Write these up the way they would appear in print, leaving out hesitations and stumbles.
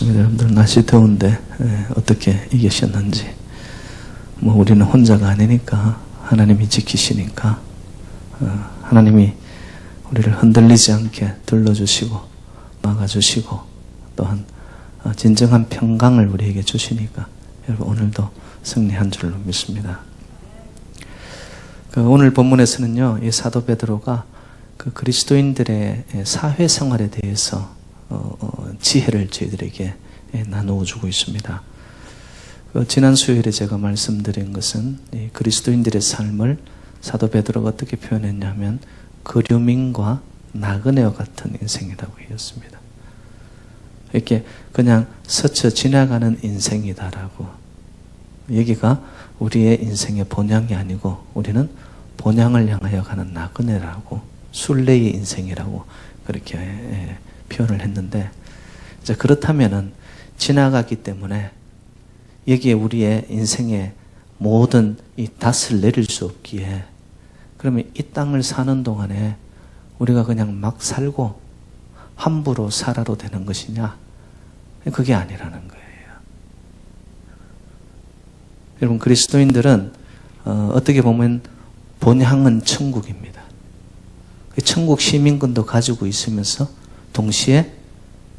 좋습니다. 여러분들 날씨 더운데 어떻게 이기셨는지. 뭐 우리는 혼자가 아니니까 하나님이 지키시니까 하나님이 우리를 흔들리지 않게 들러주시고 막아주시고 또한 진정한 평강을 우리에게 주시니까 여러분 오늘도 승리한 줄로 믿습니다. 오늘 본문에서는요, 이 사도 베드로가 그 그리스도인들의 사회생활에 대해서 지혜를 저희들에게 나누어 주고 있습니다. 지난 수요일에 제가 말씀드린 것은 이 그리스도인들의 삶을 사도 베드로가 어떻게 표현했냐면 그류민과 나그네와 같은 인생이라고 했습니다. 이렇게 그냥 스쳐 지나가는 인생이다라고. 여기가 우리의 인생의 본향이 아니고 우리는 본향을 향하여 가는 나그네라고, 순례의 인생이라고 그렇게 표현을 했는데, 이제 그렇다면은 지나가기 때문에 여기에 우리의 인생의 모든 이 닷을 내릴 수 없기에, 그러면 이 땅을 사는 동안에 우리가 그냥 막 살고 함부로 살아도 되는 것이냐? 그게 아니라는 거예요. 여러분, 그리스도인들은 어떻게 보면 본향은 천국입니다. 천국 시민권도 가지고 있으면서 동시에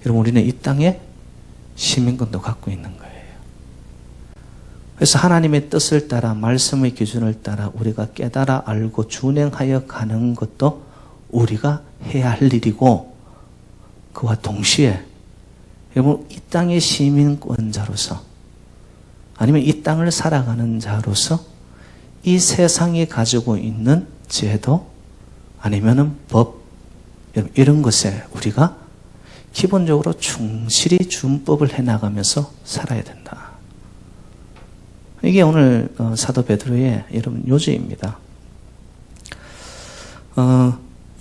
여러분 우리는 이 땅에 시민권도 갖고 있는 거예요. 그래서 하나님의 뜻을 따라 말씀의 기준을 따라 우리가 깨달아 알고 준행하여 가는 것도 우리가 해야 할 일이고, 그와 동시에 여러분 이 땅의 시민권자로서 아니면 이 땅을 살아가는 자로서 이 세상이 가지고 있는 제도 아니면은 법, 이런 것에 우리가 기본적으로 충실히 준법을 해나가면서 살아야 된다. 이게 오늘 사도 베드로의 여러분 요지입니다.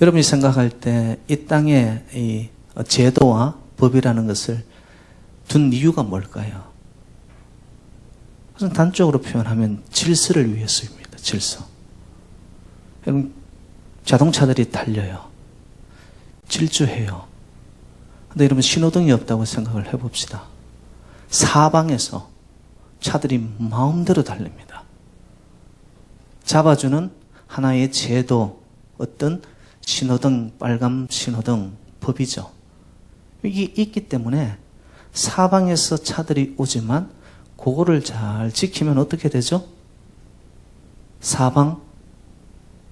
여러분이 생각할 때 이 땅에 이 제도와 법이라는 것을 둔 이유가 뭘까요? 그것은 단적으로 표현하면 질서를 위해서입니다. 질서. 여러분, 자동차들이 달려요. 질주해요. 근데 여러분, 신호등이 없다고 생각을 해봅시다. 사방에서 차들이 마음대로 달립니다. 잡아주는 하나의 제도, 어떤 신호등, 빨간 신호등, 법이죠. 이게 있기 때문에 사방에서 차들이 오지만 그거를 잘 지키면 어떻게 되죠? 사방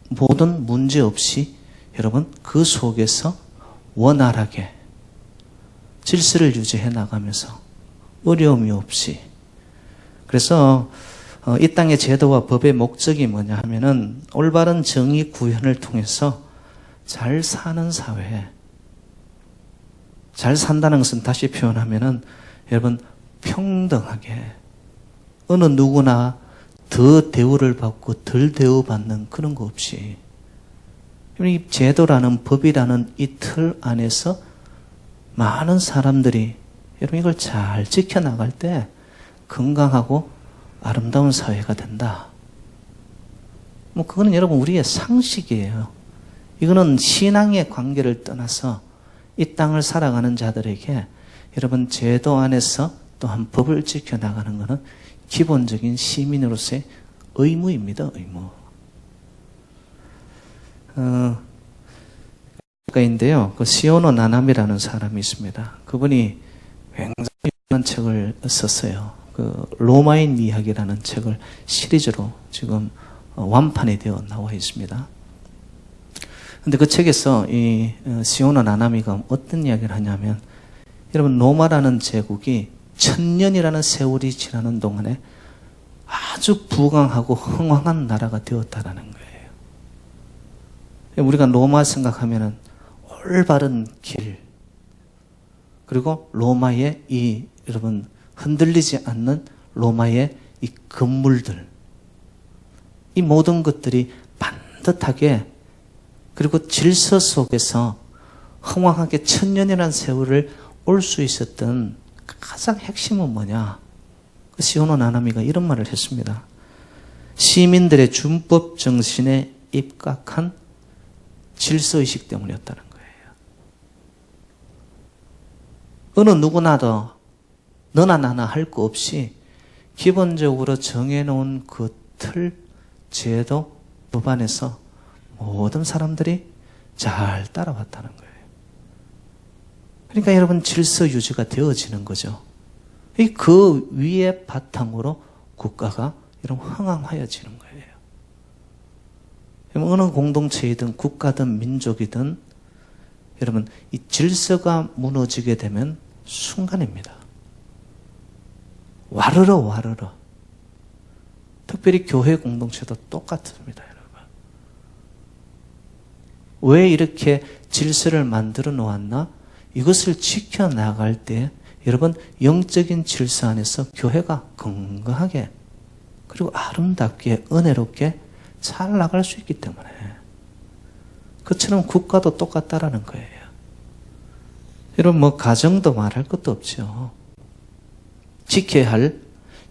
모든 문제 없이 여러분 그 속에서 원활하게 질서를 유지해 나가면서 어려움이 없이. 그래서 이 땅의 제도와 법의 목적이 뭐냐 하면은 올바른 정의 구현을 통해서 잘 사는 사회. 잘 산다는 것은 다시 표현하면은 여러분 평등하게 어느 누구나 더 대우를 받고 덜 대우받는 그런 거 없이, 이 제도라는 법이라는 이 틀 안에서 많은 사람들이 여러분 이걸 잘 지켜나갈 때 건강하고 아름다운 사회가 된다. 뭐 그거는 여러분 우리의 상식이에요. 이거는 신앙의 관계를 떠나서 이 땅을 살아가는 자들에게 여러분 제도 안에서 또한 법을 지켜나가는 것은 기본적인 시민으로서의 의무입니다. 의무. 인데요. 그 시오노 나나미라는 사람이 있습니다. 그분이 굉장히 유명한 책을 썼어요. 그 로마인 이야기라는 책을 시리즈로 지금 완판이 되어 나와 있습니다. 근데 그 책에서 이 시오노 나나미가 어떤 이야기를 하냐면, 여러분 로마라는 제국이 1000년이라는 세월이 지나는 동안에 아주 부강하고 흥왕한 나라가 되었다라는 거예요. 우리가 로마 생각하면은 올바른 길, 그리고 로마의 이 여러분 흔들리지 않는 로마의 이 건물들, 이 모든 것들이 반듯하게 그리고 질서 속에서 흥왕하게 1000년이라는 세월을 올 수 있었던 가장 핵심은 뭐냐? 시오노 나나미가 이런 말을 했습니다. 시민들의 준법 정신에 입각한 질서의식 때문이었다는 거예요. 어느 누구나도 너나 나나 할 거 없이 기본적으로 정해놓은 그 틀, 제도, 법 안에서 모든 사람들이 잘 따라왔다는 거예요. 그러니까 여러분 질서 유지가 되어지는 거죠. 그 위에 바탕으로 국가가 여러분 흥황하여지는 거예요. 어느 공동체이든 국가든 민족이든 여러분 이 질서가 무너지게 되면 순간입니다. 와르르. 특별히 교회 공동체도 똑같습니다, 여러분. 왜 이렇게 질서를 만들어 놓았나? 이것을 지켜나갈 때 여러분 영적인 질서 안에서 교회가 건강하게 그리고 아름답게 은혜롭게 잘 나갈 수 있기 때문에 그처럼 국가도 똑같다라는 거예요. 여러분 가정도 말할 것도 없죠. 지켜야 할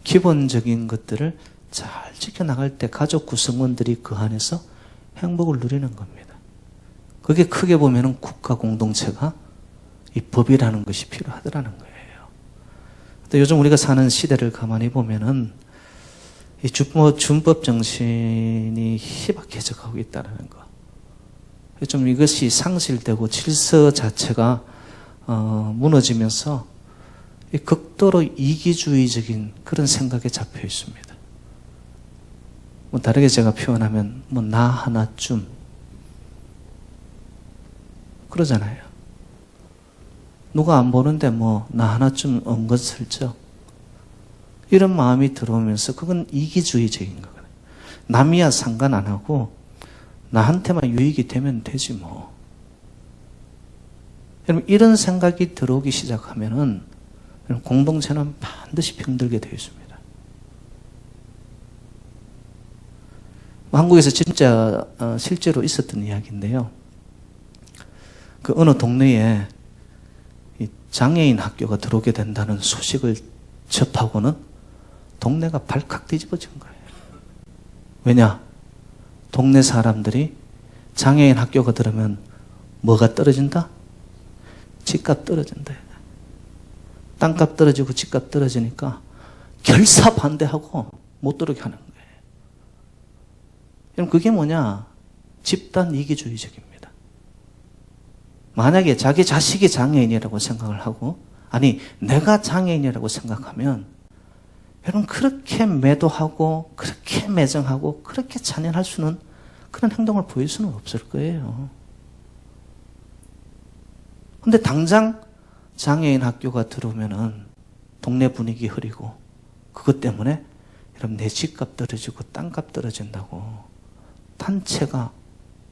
기본적인 것들을 잘 지켜나갈 때 가족 구성원들이 그 안에서 행복을 누리는 겁니다. 그게 크게 보면은 국가 공동체가 이 법이라는 것이 필요하더라는 거예요. 근데 요즘 우리가 사는 시대를 가만히 보면은 이 준법 정신이 희박해져 가고 있다는 거. 좀 이것이 상실되고 질서 자체가 무너지면서 극도로 이기주의적인 그런 생각에 잡혀 있습니다. 다르게 제가 표현하면 나 하나쯤 그러잖아요. 누가 안 보는데 나 하나쯤 은근슬쩍 이런 마음이 들어오면서 그건 이기주의적인 거거든요. 남이야 상관 안 하고 나한테만 유익이 되면 되지 뭐. 여러분 이런 생각이 들어오기 시작하면은 공동체는 반드시 병들게 되어 있습니다. 한국에서 진짜 실제로 있었던 이야기인데요. 그 어느 동네에 장애인 학교가 들어오게 된다는 소식을 접하고는 동네가 발칵 뒤집어진 거예요. 왜냐? 동네 사람들이 장애인 학교가 들어오면 뭐가 떨어진다? 집값 떨어진다. 땅값 떨어지고 집값 떨어지니까 결사 반대하고 못 들어오게 하는 거예요. 그럼 그게 뭐냐? 집단 이기주의적입니다. 만약에 자기 자식이 장애인이라고 생각을 하고 아니 내가 장애인이라고 생각하면 여러분 그렇게 매도하고 그렇게 매정하고 그렇게 잔인할 수는 그런 행동을 보일 수는 없을 거예요. 근데 당장 장애인 학교가 들어오면은 동네 분위기 흐리고 그것 때문에 여러분 내 집값 떨어지고 땅값 떨어진다고 단체가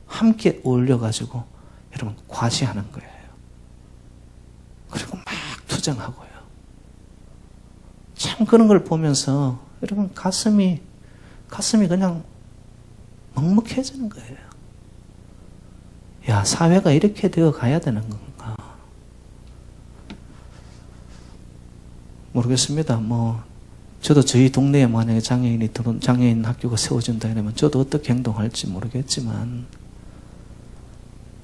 함께 어울려가지고 여러분 과시하는 거예요. 그리고 막 투쟁하고요. 참 그런 걸 보면서 여러분 가슴이 그냥 먹먹해지는 거예요. 야, 사회가 이렇게 되어 가야 되는 건가? 모르겠습니다. 저도 저희 동네에 만약에 장애인 학교가 세워진다 이러면 저도 어떻게 행동할지 모르겠지만,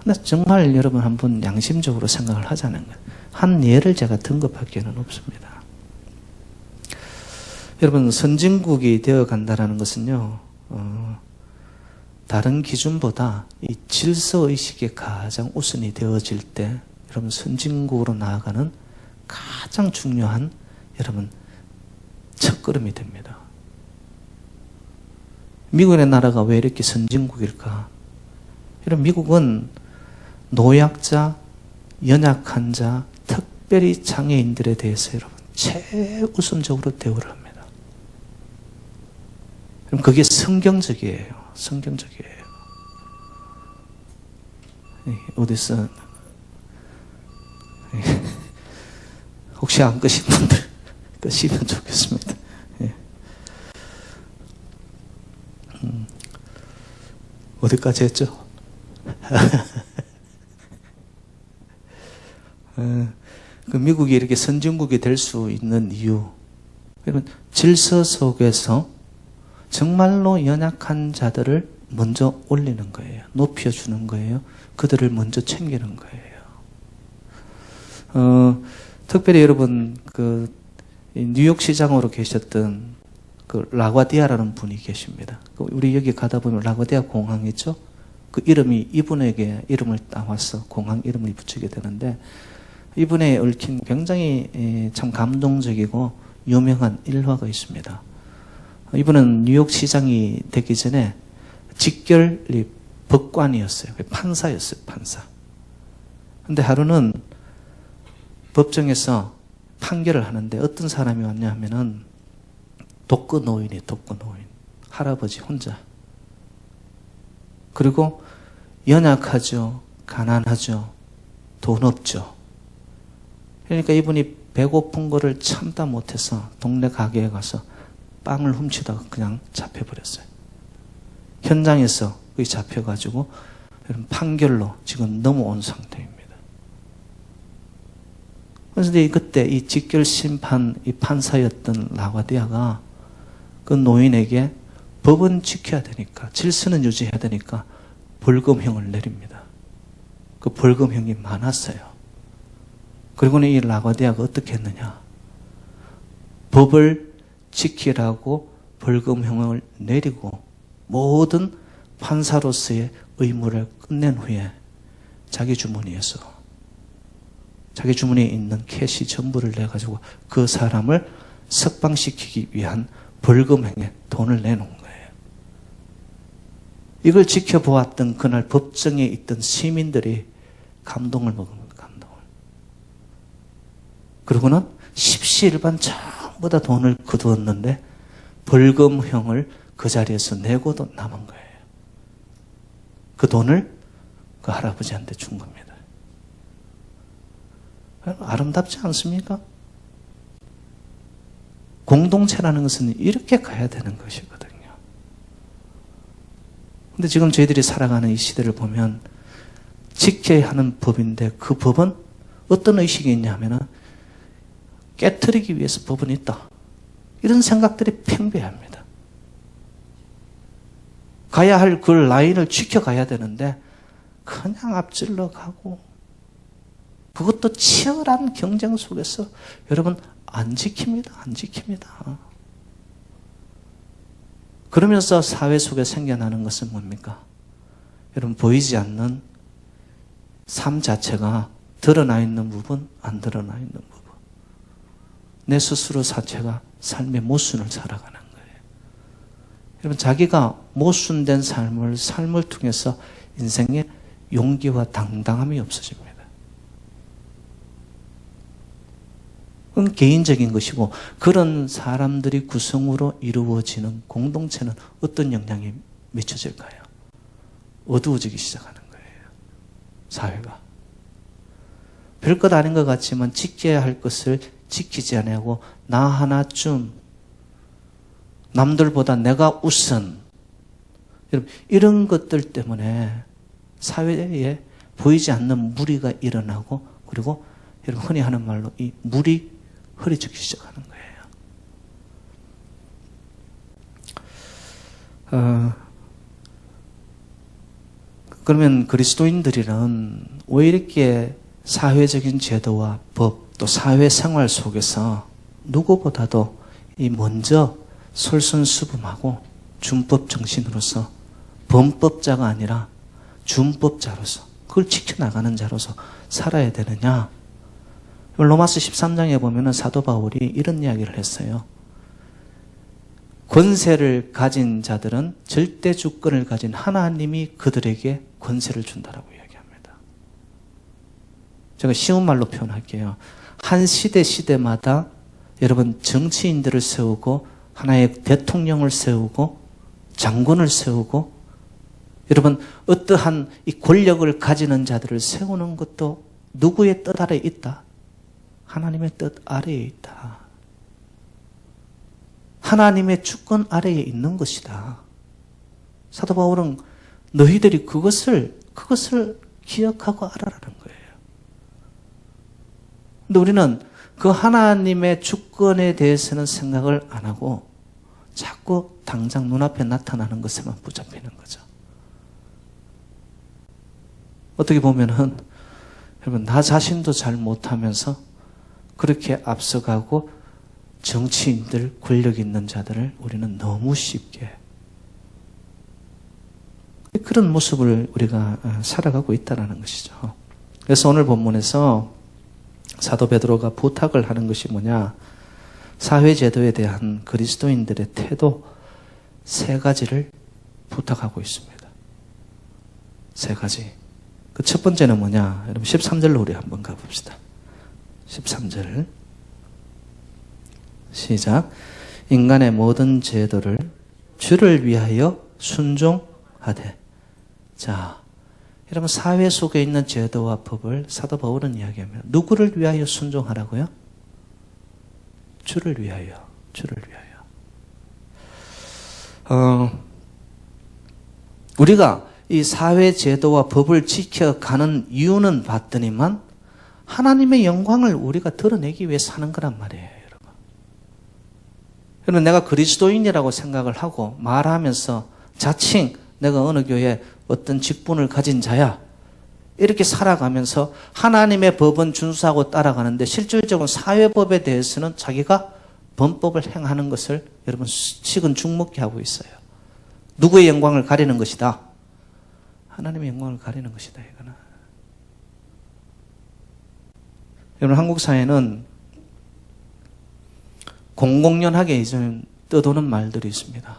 근데 정말 여러분 한번 양심적으로 생각을 하자는 거예요. 한 예를 제가 등급할 기회는 없습니다. 여러분, 선진국이 되어 간다는 것은요, 다른 기준보다 이 질서의식이 가장 우선이 되어질 때, 여러분, 선진국으로 나아가는 가장 중요한, 여러분, 첫걸음이 됩니다. 미국의 나라가 왜 이렇게 선진국일까? 여러분, 미국은 노약자, 연약한 자, 특별히 장애인들에 대해서 여러분, 최우선적으로 대우를 합니다. 그럼 그게 성경적이에요. 성경적이에요. 어디서 혹시 안 끄신 분들 끄시면 좋겠습니다. 어디까지 했죠? 그 미국이 이렇게 선진국이 될 수 있는 이유, 여러분 질서 속에서 정말로 연약한 자들을 먼저 올리는 거예요. 높여주는 거예요. 그들을 먼저 챙기는 거예요. 특별히 여러분 뉴욕 시장으로 계셨던 그 라과디아라는 분이 계십니다. 우리 여기 가다 보면 라과디아 공항 있죠? 그 이름이 이분에게 이름을 따와서 공항 이름을 붙이게 되는데, 이분의 얽힌 굉장히 참 감동적이고 유명한 일화가 있습니다. 이분은 뉴욕 시장이 되기 전에 직결 법관이었어요. 판사였어요, 판사. 근데 하루는 법정에서 판결을 하는데 어떤 사람이 왔냐 하면은 독거노인이에요, 독거노인. 할아버지 혼자. 그리고 연약하죠, 가난하죠, 돈 없죠. 그러니까 이분이 배고픈 거를 참다 못해서 동네 가게에 가서 빵을 훔치다가 그냥 잡혀버렸어요. 현장에서 거기 잡혀가지고 판결로 지금 넘어온 상태입니다. 그래서 그때 이 직결 심판 이 판사였던 라과디아가 그 노인에게 법은 지켜야 되니까, 질서는 유지해야 되니까 벌금형을 내립니다. 그 벌금형이 많았어요. 그리고는 이 라과디아가 어떻게 했느냐? 법을 지키라고 벌금형을 내리고 모든 판사로서의 의무를 끝낸 후에 자기 주머니에서 자기 주머니에 있는 캐시 전부를 내가지고 그 사람을 석방시키기 위한 벌금형에 돈을 내놓은 거예요. 이걸 지켜보았던 그날 법정에 있던 시민들이 감동을 먹습니다. 감동을. 그러고는 십시일반 전부 다 돈을 거두었는데 벌금형을 그 자리에서 내고도 남은 거예요. 그 돈을 그 할아버지한테 준 겁니다. 아름답지 않습니까? 공동체라는 것은 이렇게 가야 되는 것이거든요. 근데 지금 저희들이 살아가는 이 시대를 보면 지켜야 하는 법인데 그 법은 어떤 의식이 있냐면은 깨트리기 위해서 법은 있다. 이런 생각들이 팽배합니다. 가야 할 그 라인을 지켜가야 되는데 그냥 앞질러 가고, 그것도 치열한 경쟁 속에서 여러분 안 지킵니다. 안 지킵니다. 그러면서 사회 속에 생겨나는 것은 뭡니까? 여러분 보이지 않는 삶 자체가 드러나 있는 부분, 안 드러나 있는 부분. 내 스스로 자체가 삶의 모순을 살아가는 거예요. 여러분 자기가 모순된 삶을 통해서 인생에 용기와 당당함이 없어집니다. 그건 개인적인 것이고, 그런 사람들이 구성으로 이루어지는 공동체는 어떤 영향이 미쳐질까요? 어두워지기 시작하는 거예요. 사회가. 별것 아닌 것 같지만 지켜야 할 것을 지키지 않고 나 하나쯤, 남들보다 내가 우선, 여러분 이런 것들 때문에 사회에 보이지 않는 무리가 일어나고, 그리고 여러분 흔히 하는 말로 이 물이 흐려지기 시작하는 거예요. 그러면 그리스도인들은 왜 이렇게 사회적인 제도와 법, 또 사회생활 속에서 누구보다도 이 먼저 솔선수범하고 준법 정신으로서 범법자가 아니라 준법자로서 그걸 지켜나가는 자로서 살아야 되느냐? 로마서 13장에 보면 사도 바울이 이런 이야기를 했어요. 권세를 가진 자들은 절대 주권을 가진 하나님이 그들에게 권세를 준다라고 이야기합니다. 제가 쉬운 말로 표현할게요. 한 시대마다 여러분 정치인들을 세우고 하나의 대통령을 세우고 장군을 세우고 여러분 어떠한 이 권력을 가지는 자들을 세우는 것도 누구의 뜻 아래에 있다? 하나님의 뜻 아래에 있다. 하나님의 주권 아래에 있는 것이다. 사도 바울은 너희들이 그것을 기억하고 알아라는 거예요. 근데 우리는 그 하나님의 주권에 대해서는 생각을 안 하고 자꾸 당장 눈앞에 나타나는 것에만 붙잡히는 거죠. 어떻게 보면은 여러분 나 자신도 잘 못하면서 그렇게 앞서가고 정치인들, 권력 있는 자들을 우리는 너무 쉽게 그런 모습을 우리가 살아가고 있다는 것이죠. 그래서 오늘 본문에서 사도 베드로가 부탁을 하는 것이 뭐냐? 사회제도에 대한 그리스도인들의 태도 3가지를 부탁하고 있습니다. 3가지. 그 첫 번째는 뭐냐? 여러분 13절로 우리 한번 가봅시다. 13절 시작. 인간의 모든 제도를 주를 위하여 순종하되. 자, 여러분 사회 속에 있는 제도와 법을 사도 바울은 이야기합니다. 누구를 위하여 순종하라고요? 주를 위하여. 주를 위하여. 우리가 이 사회 제도와 법을 지켜가는 이유는 봤더니만 하나님의 영광을 우리가 드러내기 위해 사는 거란 말이에요, 여러분. 그러면 내가 그리스도인이라고 생각을 하고 말하면서 자칭 내가 어느 교회에 어떤 직분을 가진 자야, 이렇게 살아가면서 하나님의 법은 준수하고 따라가는데 실질적으로 사회법에 대해서는 자기가 범법을 행하는 것을 여러분 식은 죽 먹게 하고 있어요. 누구의 영광을 가리는 것이다? 하나님의 영광을 가리는 것이다, 이거는. 여러분 한국 사회는 공공연하게 이제 떠도는 말들이 있습니다.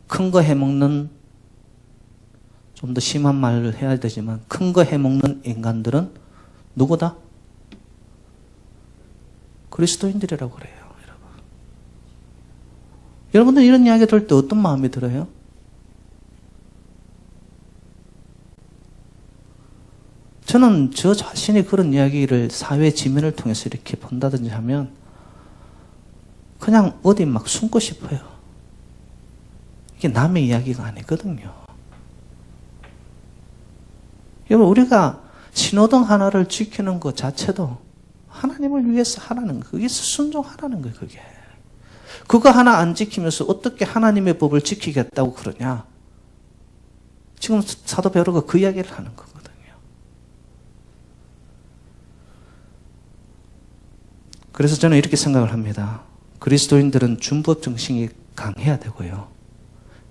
큰 거 해먹는, 좀 더 심한 말을 해야 되지만 큰 거 해먹는 인간들은 누구다? 그리스도인들이라고 그래요, 여러분. 여러분들 이런 이야기 들을 때 어떤 마음이 들어요? 저는 저 자신이 그런 이야기를 사회 지면을 통해서 이렇게 본다든지 하면 그냥 어디 막 숨고 싶어요. 이게 남의 이야기가 아니거든요. 여러분 우리가 신호등 하나를 지키는 것 자체도 하나님을 위해서 하라는 거예요. 거기서 순종하라는 거예요. 그게. 그거 하나 안 지키면서 어떻게 하나님의 법을 지키겠다고 그러냐. 지금 사도 베드로가 그 이야기를 하는 거거든요. 그래서 저는 이렇게 생각을 합니다. 그리스도인들은 준법 정신이 강해야 되고요.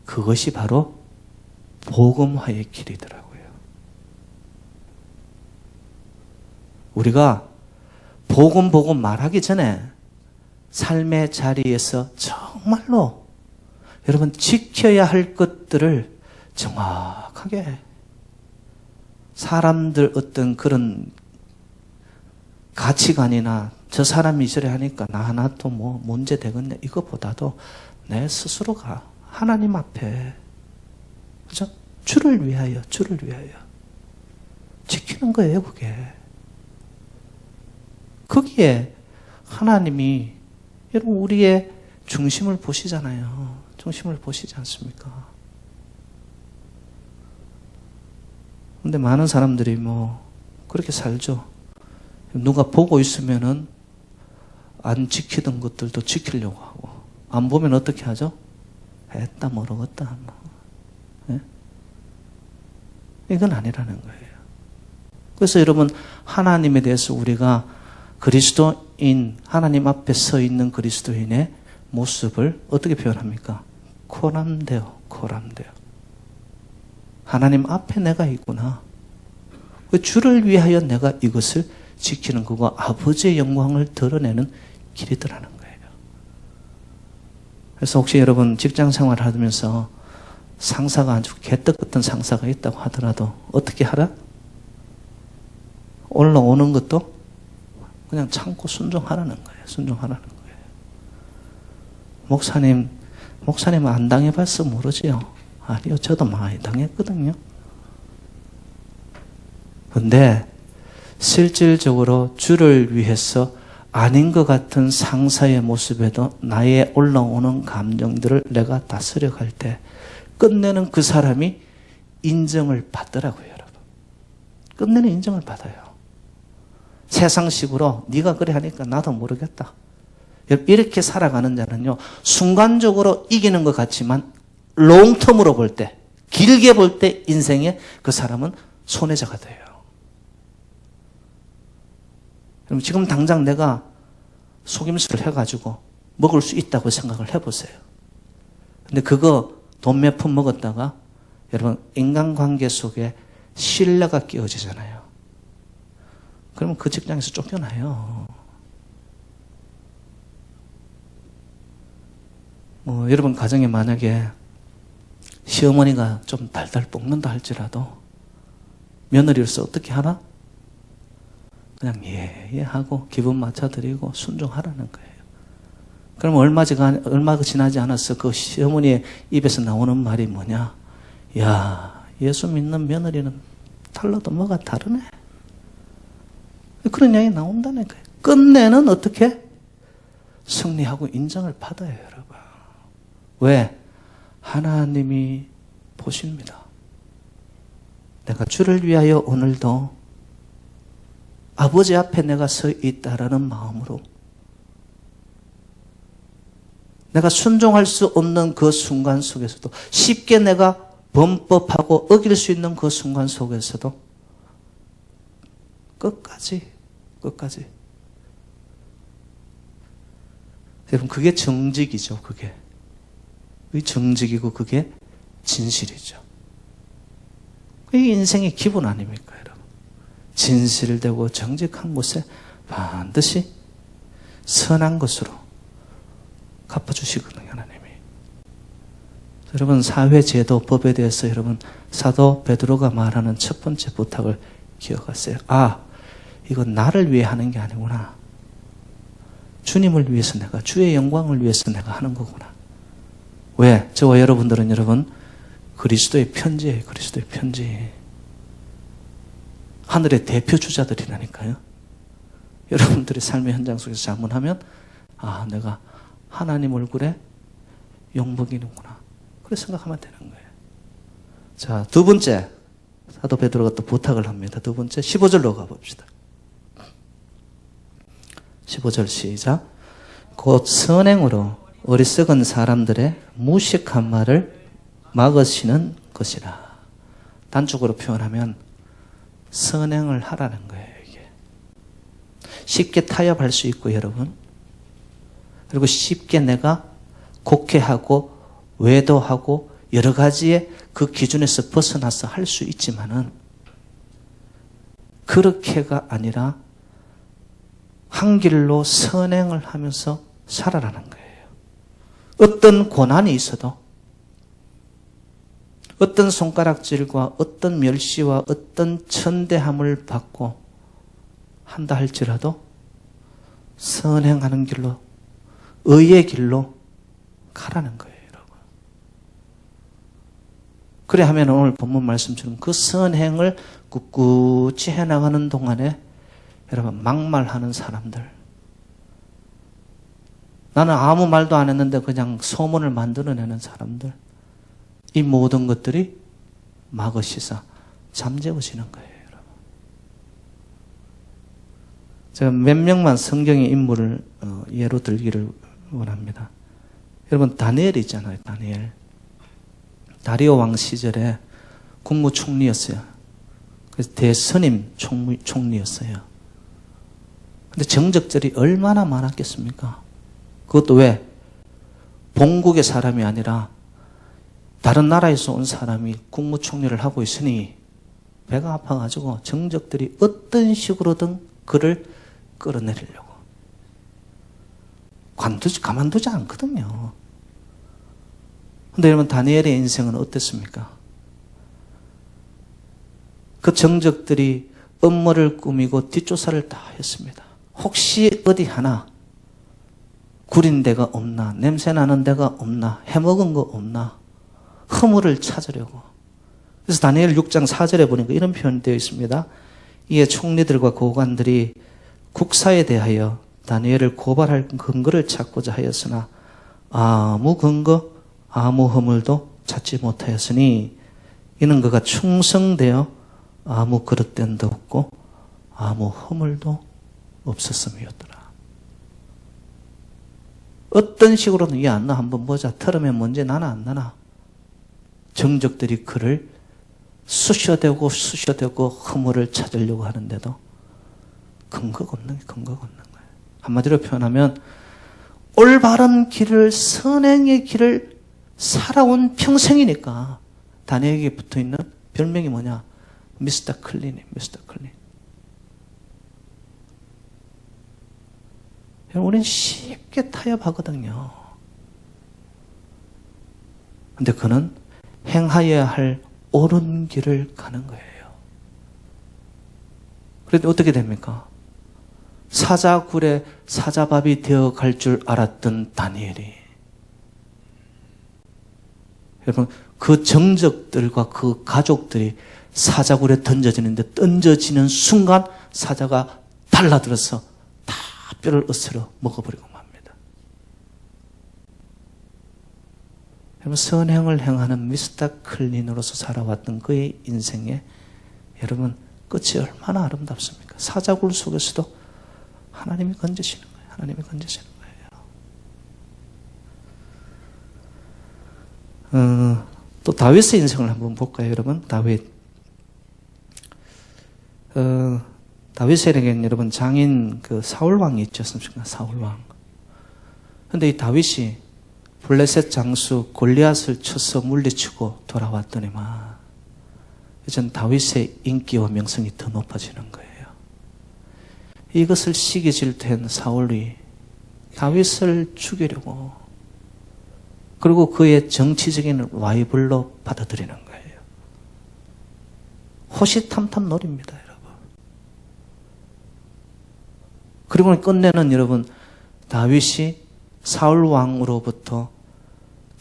그것이 바로 복음화의 길이더라고요. 우리가 복음 말하기 전에 삶의 자리에서 정말로 여러분 지켜야 할 것들을 정확하게 사람들 어떤 그런 가치관이나 저 사람이 저래 하니까 나 하나 또 뭐 문제 되겠네 이것보다도 내 스스로가 하나님 앞에 그죠? 주를 위하여 지키는 거예요. 그게 거기에 하나님이 여러분 우리의 중심을 보시잖아요. 중심을 보시지 않습니까? 근데 많은 사람들이 뭐 그렇게 살죠. 누가 보고 있으면은 안 지키던 것들도 지키려고 하고 안 보면 어떻게 하죠? 했다 모르겠다. 네? 이건 아니라는 거예요. 그래서 여러분 하나님에 대해서 우리가 그리스도인 하나님 앞에 서 있는 그리스도인의 모습을 어떻게 표현합니까? 코람데오. 하나님 앞에 내가 있구나. 주를 위하여 내가 이것을 지키는 거고 아버지의 영광을 드러내는 길이더라는 거예요. 그래서 혹시 여러분 직장 생활을 하면서 상사가 아주 개떡 같은 상사가 있다고 하더라도 어떻게 하라? 올라오는 것도 그냥 참고 순종하라는 거예요. 순종하라는 거예요. 목사님은 안 당해봐서 모르지요. 아니요, 저도 많이 당했거든요. 근데 실질적으로 주를 위해서 아닌 것 같은 상사의 모습에도 나의 올라오는 감정들을 내가 다스려갈 때 끝내는 그 사람이 인정을 받더라고요, 여러분. 끝내는 인정을 받아요. 세상식으로 네가 그래 하니까 나도 모르겠다. 이렇게 살아가는 자는요, 순간적으로 이기는 것 같지만 롱텀으로 볼 때, 길게 볼 때 인생에 그 사람은 손해자가 돼요. 그럼 지금 당장 내가 속임수를 해가지고 먹을 수 있다고 생각을 해보세요. 근데 그거 돈 몇 푼 먹었다가 여러분 인간관계 속에 신뢰가 끼어지잖아요. 그러면 그 직장에서 쫓겨나요. 여러분 가정에 만약에 시어머니가 좀 달달 볶는다 할지라도 며느리로서 어떻게 하나? 그냥 예하고 기분 맞춰드리고 순종하라는 거예요. 그럼 얼마 지나지 않아서 그 시어머니의 입에서 나오는 말이 뭐냐? 야, 예수 믿는 며느리는 달라도 뭐가 다르네. 그런 이야기 나온다는 거예요. 끝내는 어떻게? 승리하고 인정을 받아요, 여러분. 왜? 하나님이 보십니다. 내가 주를 위하여 오늘도 아버지 앞에 내가 서 있다라는 마음으로 내가 순종할 수 없는 그 순간 속에서도 쉽게 내가 범법하고 어길 수 있는 그 순간 속에서도 끝까지 여러분 그게 정직이죠. 그게 정직이고 그게 진실이죠. 그게 인생의 기본 아닙니까, 여러분? 진실되고 정직한 곳에 반드시 선한 것으로 갚아주시거든요, 하나님이. 여러분 사회제도법에 대해서 여러분 사도 베드로가 말하는 첫 번째 부탁을 기억하세요. 이건 나를 위해 하는 게 아니구나. 주님을 위해서 내가, 주의 영광을 위해서 내가 하는 거구나. 왜? 저와 여러분들은 여러분 그리스도의 편지예요. 그리스도의 편지. 하늘의 대표 주자들이라니까요. 여러분들의 삶의 현장 속에서 자문하면 내가 하나님 얼굴에 욕먹이는구나. 그렇게 생각하면 되는 거예요. 자, 두 번째 사도 베드로가 또 부탁을 합니다. 두 번째 15절로 가봅시다. 15절 시작. 곧 선행으로 어리석은 사람들의 무식한 말을 막으시는 것이라. 단축으로 표현하면 선행을 하라는 거예요. 이게 쉽게 타협할 수 있고 여러분, 그리고 쉽게 내가 곡해하고 외도하고 여러 가지의 그 기준에서 벗어나서 할 수 있지만은 그렇게가 아니라 한 길로 선행을 하면서 살아라는 거예요. 어떤 고난이 있어도, 어떤 손가락질과 어떤 멸시와 어떤 천대함을 받고 한다 할지라도 선행하는 길로, 의의 길로 가라는 거예요, 여러분. 그래 하면 오늘 본문 말씀처럼 그 선행을 꿋꿋이 해나가는 동안에 여러분 막말하는 사람들, 나는 아무 말도 안 했는데 그냥 소문을 만들어내는 사람들, 이 모든 것들이 막으시사 잠재워지는 거예요, 여러분. 제가 몇 명만 성경의 인물을 예로 들기를 원합니다. 여러분 다니엘 있잖아요. 다니엘. 다리오 왕 시절에 국무총리였어요. 그래서 대선임 총리였어요. 근데 정적절이 얼마나 많았겠습니까? 그것도 왜? 본국의 사람이 아니라 다른 나라에서 온 사람이 국무총리를 하고 있으니 배가 아파가지고 정적들이 어떤 식으로든 그를 끌어내리려고 가만두지 않거든요. 근데 여러분 다니엘의 인생은 어땠습니까? 그 정적들이 음모를 꾸미고 뒷조사를 다 했습니다. 혹시 어디 하나 구린 데가 없나, 냄새 나는 데가 없나, 해먹은 거 없나, 허물을 찾으려고. 그래서 다니엘 6장 4절에 보니까 이런 표현이 되어 있습니다. 이에 총리들과 고관들이 국사에 대하여 다니엘을 고발할 근거를 찾고자 하였으나 아무 근거, 아무 허물도 찾지 못하였으니 이는 그가 충성되어 아무 그릇됨도 없고 아무 허물도 없었음이었더라. 어떤 식으로는 야, 너 한번 보자. 털으면 뭔지 나나 안 나나. 정적들이 그를 쑤셔대고 허물을 찾으려고 하는데도 근거가 없는 거예요. 한마디로 표현하면 올바른 길을, 선행의 길을 살아온 평생이니까 다니엘에게 붙어있는 별명이 뭐냐? 미스터 클린이, 미스터 클린. 우리는 쉽게 타협하거든요. 근데 그는 행하여야 할 옳은 길을 가는 거예요. 그런데 어떻게 됩니까? 사자굴에 사자밥이 되어 갈 줄 알았던 다니엘이, 여러분, 그 정적들과 그 가족들이 사자굴에 던져지는데, 던져지는 순간 사자가 달라들어서 다 뼈를 으스러 먹어버리고 맙니다. 여러분, 선행을 행하는 미스터 클린으로서 살아왔던 그의 인생에 여러분 끝이 얼마나 아름답습니까? 사자굴 속에서도 하나님이 건지시는 거예요. 하나님이 건지시는 거예요. 또 다윗의 인생을 한번 볼까요, 여러분? 다윗에게는 여러분 장인 그 사울 왕이 있지 않습니까? 사울 왕. 근데 이 다윗이 블레셋 장수 골리앗을 쳐서 물리치고 돌아왔더니만 이젠 다윗의 인기와 명성이 더 높아지는 거예요. 이것을 시기 질투한 사울이 다윗을 죽이려고, 그리고 그의 정치적인 라이벌로 받아들이는 거예요. 호시탐탐 노립니다, 여러분. 그리고 끝내는 여러분, 다윗이 사울 왕으로부터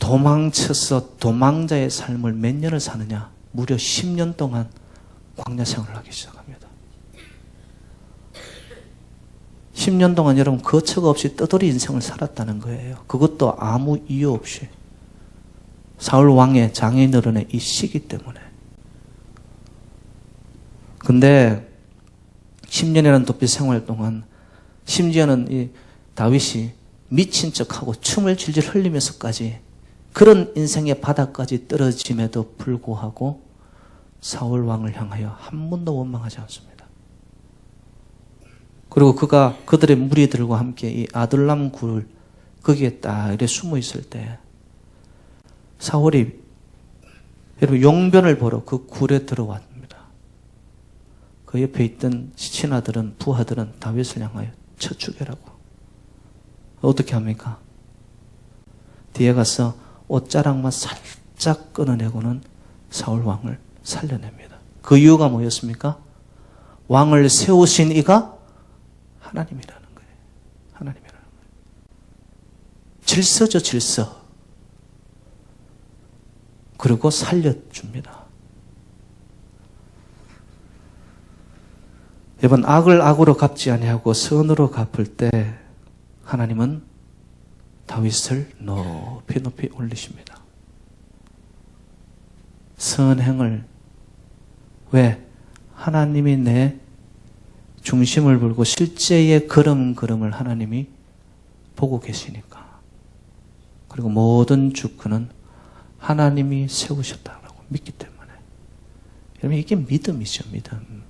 도망쳐서 도망자의 삶을 몇 년을 사느냐? 무려 10년 동안 광야 생활을 하기 시작합니다. 10년 동안 여러분 거처가 없이 떠돌이 인생을 살았다는 거예요. 그것도 아무 이유 없이. 사울 왕의 장인어른의 이 시기 때문에. 근데 10년이라는 도피 생활 동안 심지어는 이 다윗이 미친 척하고 춤을 질질 흘리면서까지 그런 인생의 바닥까지 떨어짐에도 불구하고 사울 왕을 향하여 한 번도 원망하지 않습니다. 그리고 그가 그들의 무리들과 함께 이 아둘람 굴 거기에 딱 이렇게 숨어 있을 때 사울이 여러분 용변을 보러 그 굴에 들어왔습니다. 그 옆에 있던 신하들은, 부하들은 다윗을 향하여 쳐 죽여라고. 어떻게 합니까? 뒤에 가서 옷자락만 살짝 끊어내고는 사울 왕을 살려냅니다. 그 이유가 뭐였습니까? 왕을 세우신 이가 하나님이라는 거예요. 하나님이라는 거예요. 질서죠, 질서. 그리고 살려줍니다. 여러분, 악을 악으로 갚지 아니하고 선으로 갚을 때 하나님은 다윗을 높이 높이 올리십니다. 선행을, 왜? 하나님이 내 중심을 불고 실제의 걸음을 하나님이 보고 계시니까. 그리고 모든 주권은 하나님이 세우셨다고 믿기 때문에. 여러분, 이게 믿음이죠, 믿음.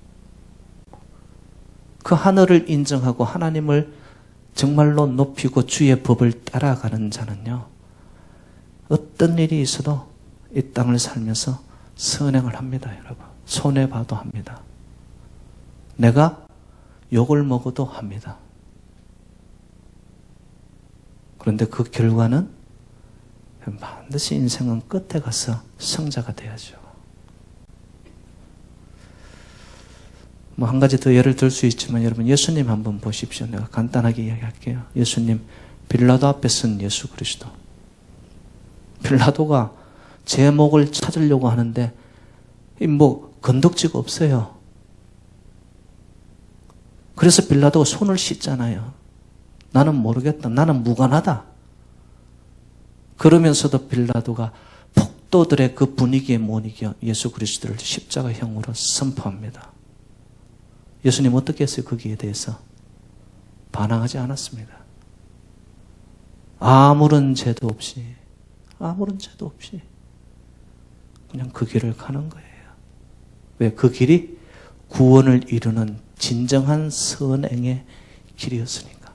그 하늘을 인정하고 하나님을 정말로 높이고 주의 법을 따라가는 자는요, 어떤 일이 있어도 이 땅을 살면서 선행을 합니다, 여러분. 손해봐도 합니다. 내가 욕을 먹어도 합니다. 그런데 그 결과는 반드시 인생은 끝에 가서 성자가 돼야죠. 뭐 한 가지 더 예를 들 수 있지만 여러분, 예수님 한번 보십시오. 내가 간단하게 이야기할게요. 예수님, 빌라도 앞에 선 예수 그리스도. 빌라도가 제 목을 찾으려고 하는데 뭐 건덕지가 없어요. 그래서 빌라도가 손을 씻잖아요. 나는 모르겠다. 나는 무관하다. 그러면서도 빌라도가 폭도들의 그 분위기에 못 이겨 예수 그리스도를 십자가형으로 선포합니다. 예수님 어떻게 했어요? 거기에 대해서 반항하지 않았습니다. 아무런 죄도 없이 그냥 그 길을 가는 거예요. 왜? 그 길이 구원을 이루는 진정한 선행의 길이었으니까.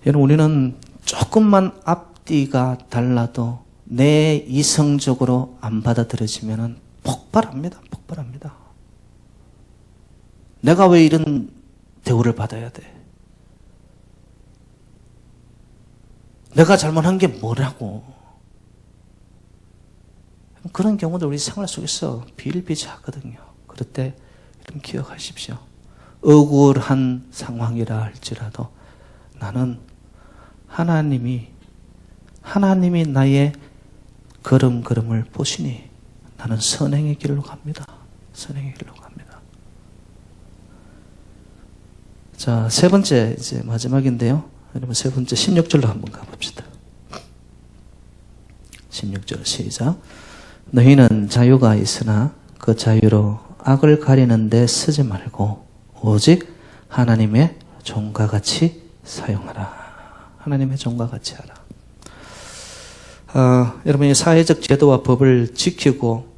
여러분, 우리는 조금만 앞뒤가 달라도 내 이성적으로 안 받아들여지면 폭발합니다. 폭발합니다. 내가 왜 이런 대우를 받아야 돼? 내가 잘못한 게 뭐라고? 그런 경우도 우리 생활 속에서 비일비재하거든요. 그럴 때 여러분 기억하십시오. 억울한 상황이라 할지라도 나는 하나님이 나의 걸음걸음을 보시니 나는 선행의 길로 갑니다. 선행의 길로 갑니다. 자, 세 번째 이제 마지막인데요. 여러분 세 번째 16절로 한번 가봅시다. 16절 시작. 너희는 자유가 있으나 그 자유로 악을 가리는 데 쓰지 말고 오직 하나님의 종과 같이 사용하라. 하나님의 종과 같이 하라. 여러분이 사회적 제도와 법을 지키고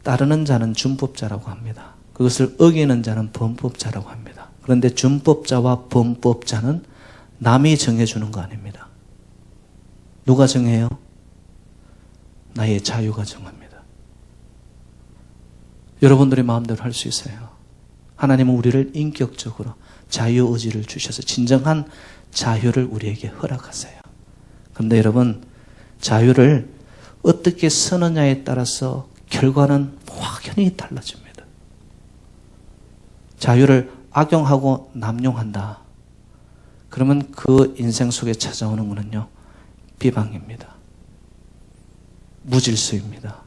따르는 자는 준법자라고 합니다. 그것을 어기는 자는 범법자라고 합니다. 그런데 준법자와 범법자는 남이 정해주는 거 아닙니다. 누가 정해요? 나의 자유가 정합니다. 여러분들의 마음대로 할 수 있어요. 하나님은 우리를 인격적으로 자유의지를 주셔서 진정한 자유를 우리에게 허락하세요. 그런데 여러분, 자유를 어떻게 쓰느냐에 따라서 결과는 확연히 달라집니다. 자유를 악용하고 남용한다. 그러면 그 인생 속에 찾아오는 것은요, 비방입니다. 무질서입니다.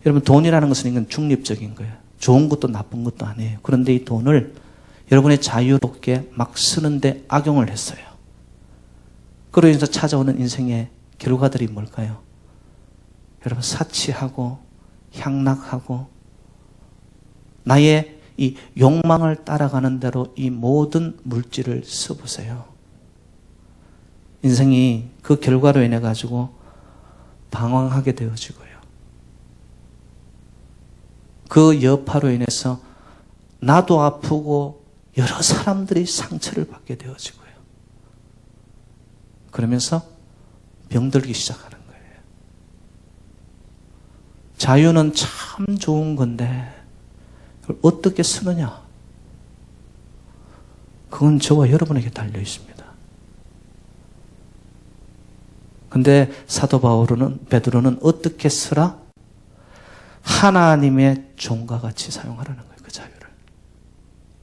여러분, 돈이라는 것은 이건 중립적인 거예요. 좋은 것도 나쁜 것도 아니에요. 그런데 이 돈을 여러분의 자유롭게 막 쓰는데 악용을 했어요. 그로 인해서 찾아오는 인생의 결과들이 뭘까요? 여러분, 사치하고 향락하고 나의 이 욕망을 따라가는 대로 이 모든 물질을 써보세요. 인생이 그 결과로 인해 가지고 방황하게 되어지고요. 그 여파로 인해서 나도 아프고 여러 사람들이 상처를 받게 되어지고요. 그러면서 병들기 시작하는 거예요. 자유는 참 좋은 건데 그걸 어떻게 쓰느냐? 그건 저와 여러분에게 달려 있습니다. 근데 사도 베드로는 어떻게 쓰라? 하나님의 종과 같이 사용하라는 거예요. 그 자유를.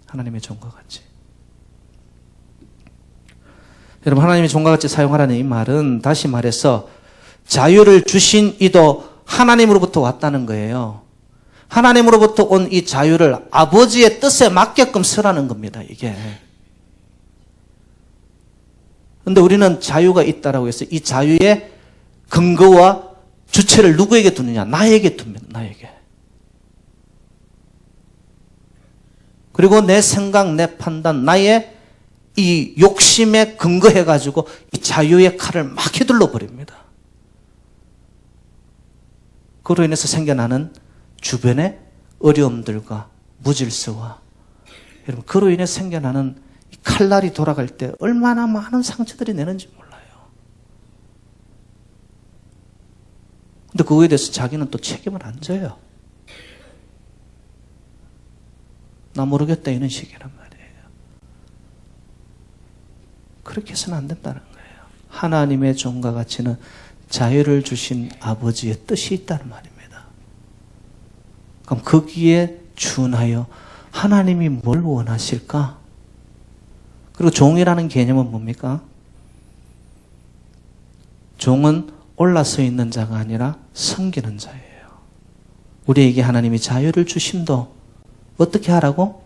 하나님의 종과 같이. 여러분, 하나님의 종과 같이 사용하라는 이 말은 다시 말해서 자유를 주신 이도 하나님으로부터 왔다는 거예요. 하나님으로부터 온 이 자유를 아버지의 뜻에 맞게끔 쓰라는 겁니다. 이게. 그런데 우리는 자유가 있다라고 해서 이 자유의 근거와 주체를 누구에게 두느냐? 나에게 둡니다. 나에게. 그리고 내 생각, 내 판단, 나의 이 욕심에 근거해가지고 이 자유의 칼을 막 휘둘러 버립니다. 그로 인해서 생겨나는 주변의 어려움들과 무질서와 여러분, 그로 인해 생겨나는 이 칼날이 돌아갈 때 얼마나 많은 상처들이 내는지 몰라요. 근데 그거에 대해서 자기는 또 책임을 안 져요. 나 모르겠다 이런 식이란 말이에요. 그렇게 해서는 안 된다는 거예요. 하나님의 종과 같이는 자유를 주신 아버지의 뜻이 있다는 말입니다. 그럼 거기에 준하여 하나님이 뭘 원하실까? 그리고 종이라는 개념은 뭡니까? 종은 올라서 있는 자가 아니라 섬기는 자예요. 우리에게 하나님이 자유를 주심도 어떻게 하라고?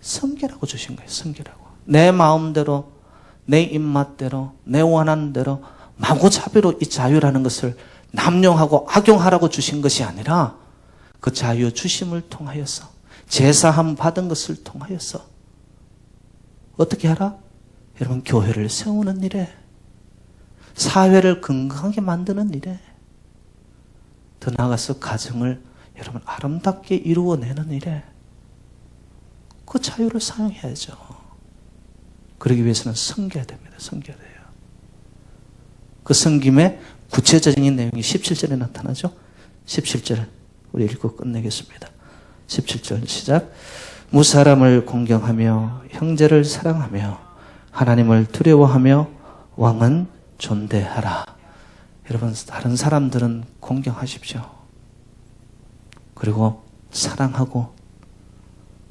섬기라고 주신 거예요. 섬기라고. 내 마음대로, 내 입맛대로, 내 원하는 대로 마구잡이로 이 자유라는 것을 남용하고 악용하라고 주신 것이 아니라 그 자유 주심을 통하여서 제사함 받은 것을 통하여서 어떻게 하라? 여러분, 교회를 세우는 일에, 사회를 건강하게 만드는 일에, 더 나아가서 가정을 여러분 아름답게 이루어내는 일에 그 자유를 사용해야죠. 그러기 위해서는 섬겨야 됩니다. 섬겨야 돼요. 그 섬김의 구체적인 내용이 17절에 나타나죠. 17절 우리 읽고 끝내겠습니다. 17절 시작. 무사람을 공경하며 형제를 사랑하며 하나님을 두려워하며 왕은 존대하라. 여러분, 다른 사람들은 공경하십시오. 그리고 사랑하고,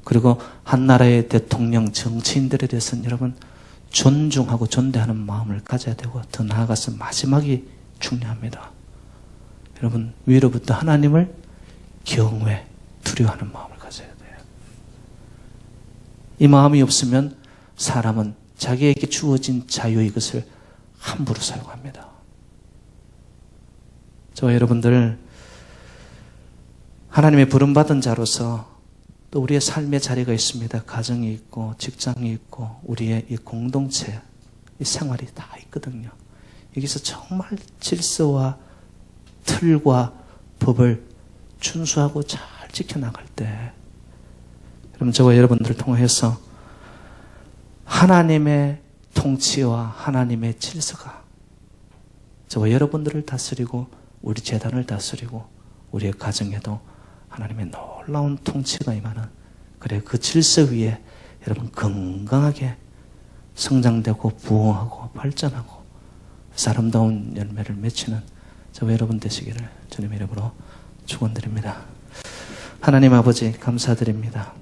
그리고 한 나라의 대통령, 정치인들에 대해서는 여러분 존중하고 존대하는 마음을 가져야 되고, 더 나아가서 마지막이 중요합니다. 여러분, 위로부터 하나님을 경외, 두려워하는 마음을 가져야 돼요. 이 마음이 없으면 사람은 자기에게 주어진 자유 이것을 함부로 사용합니다. 저와 여러분들, 하나님의 부름받은 자로서 또 우리의 삶의 자리가 있습니다. 가정이 있고 직장이 있고 우리의 이 공동체, 이 생활이 다 있거든요. 여기서 정말 질서와 틀과 법을 준수하고 잘 지켜나갈 때, 여러분, 저와 여러분들을 통해서 하나님의 통치와 하나님의 질서가 저와 여러분들을 다스리고 우리 재단을 다스리고 우리의 가정에도 하나님의 놀라운 통치가 임하는, 그래 그 질서 위에 여러분 건강하게 성장되고 부흥하고 발전하고 아름다운 열매를 맺히는 저와 여러분 되시기를 주님의 이름으로 축원드립니다. 하나님 아버지 감사드립니다.